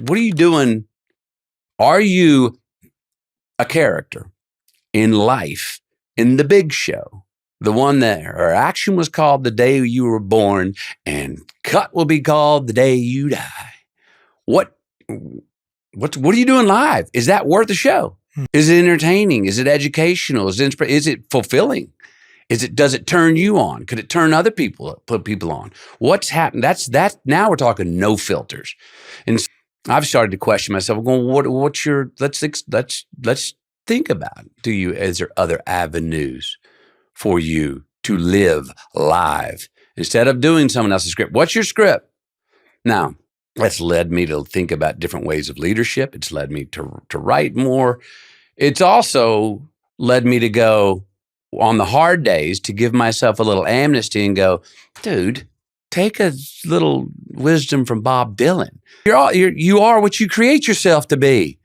what are you doing? Are you a character in life, in the big show, the one that our action was called the day you were born and cut will be called the day you die? What are you doing live? Is that worth the show? Is it entertaining? Is it educational? Is it fulfilling? Does it turn you on? Could it turn other people, put people on? What's happened? Now we're talking no filters. And so I've started to question myself. I'm going, what's your, let's think about, is there other avenues for you to live live instead of doing someone else's script? What's your script? Now, that's led me to think about different ways of leadership. It's led me to write more. It's also led me to go on the hard days to give myself a little amnesty and go, dude, take a little wisdom from Bob Dylan. You are what you create yourself to be.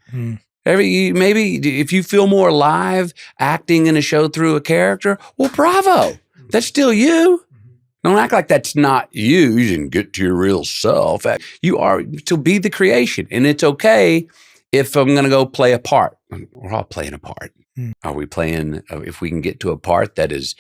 Maybe if you feel more alive acting in a show through a character, well, bravo. That's still you. Don't act like that's not you. You didn't get to your real self. You are to be the creation. And it's okay if I'm going to go play a part. We're all playing a part. Are we playing, if we can get to a part that is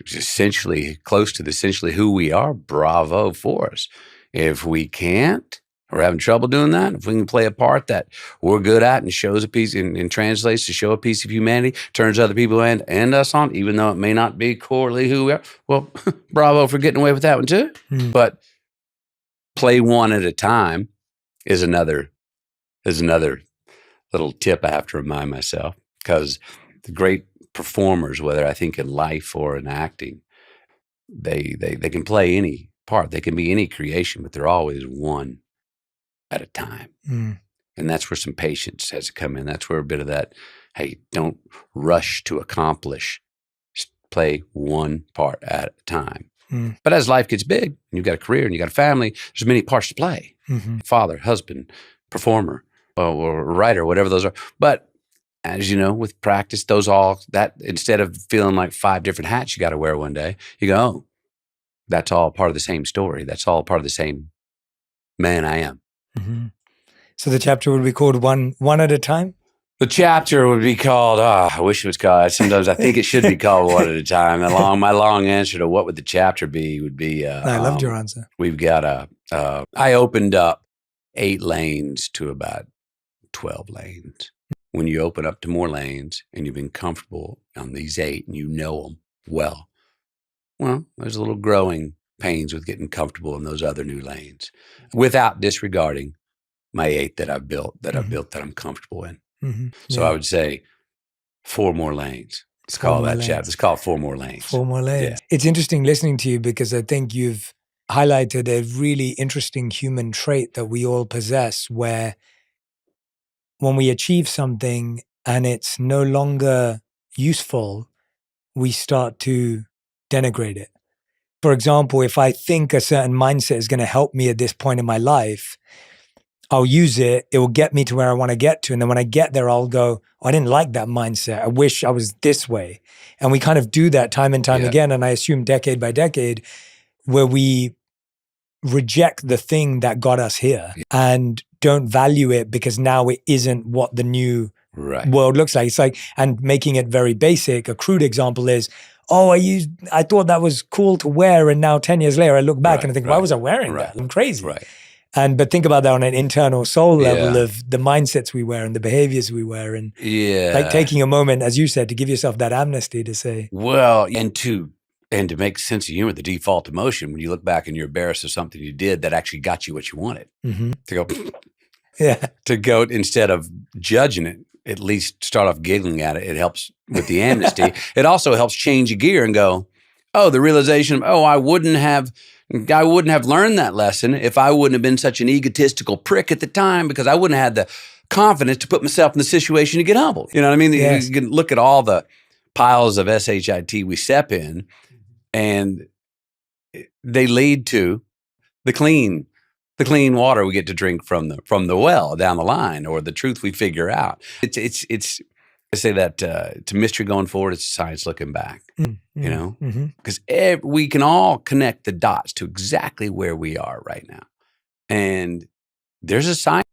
essentially close to essentially who we are, bravo for us. If we can't, we're having trouble doing that. If we can play a part that we're good at and shows a piece and translates to show a piece of humanity, turns other people and us on, even though it may not be corely who we are, well, bravo for getting away with that one too. But play one at a time is another little tip I have to remind myself, because the great performers, whether I think in life or in acting, they can play any part. They can be any creation, but they're always one at a time. And that's where some patience has to come in. That's where a bit of that, hey, don't rush to accomplish. Just play one part at a time. But as life gets big, and you've got a career and you've got a family, there's many parts to play. Father, husband, performer, or writer, whatever those are. But as you know, with practice, that instead of feeling like 5 different hats you got to wear one day, you go, oh, that's all part of the same story. That's all part of the same man I am. So the chapter would be called One at a Time? The chapter would be called, I wish it was called, sometimes I think it should be called One at a Time. My long answer to what would the chapter be would be, I loved your answer. We've got I opened up 8 lanes to about 12 lanes. When you open up to more lanes and you've been comfortable on these 8 and you know them well, there's a little growing pains with getting comfortable in those other new lanes without disregarding my 8 that I've built, that I'm comfortable in. So I would say 4 more lanes. Let's call that chapter. Let's call it 4 more lanes. 4 more lanes. Yeah. It's interesting listening to you because I think you've highlighted a really interesting human trait that we all possess, where when we achieve something and it's no longer useful, we start to denigrate it. For example, if I think a certain mindset is going to help me at this point in my life, I'll use it. It will get me to where I want to get to. And then when I get there, I'll go, oh, I didn't like that mindset. I wish I was this way. And we kind of do that time and time again. And I assume decade by decade, where we reject the thing that got us here and don't value it because now it isn't what the new world looks like. It's like, and making it very basic, a crude example is, oh, I thought that was cool to wear. And now 10 years later, I look back and I think, why was I wearing that? I'm crazy. But think about that on an internal soul level of the mindsets we wear and the behaviors we wear. And like taking a moment, as you said, to give yourself that amnesty to say. Well, and to make sense of humor, the default emotion, when you look back and you're embarrassed of something you did that actually got you what you wanted, to go, to go instead of judging it, at least start off giggling at it. It helps with the amnesty. It also helps change a gear and go, oh, the realization of, oh, I wouldn't have learned that lesson if I wouldn't have been such an egotistical prick at the time, because I wouldn't have had the confidence to put myself in the situation to get humbled. You know what I mean? You can look at all the piles of shit we step in, and they lead to the clean water we get to drink from the well down the line, or the truth we figure out. It's I say that to mystery going forward, it's science looking back, you know, because we can all connect the dots to exactly where we are right now. And there's a science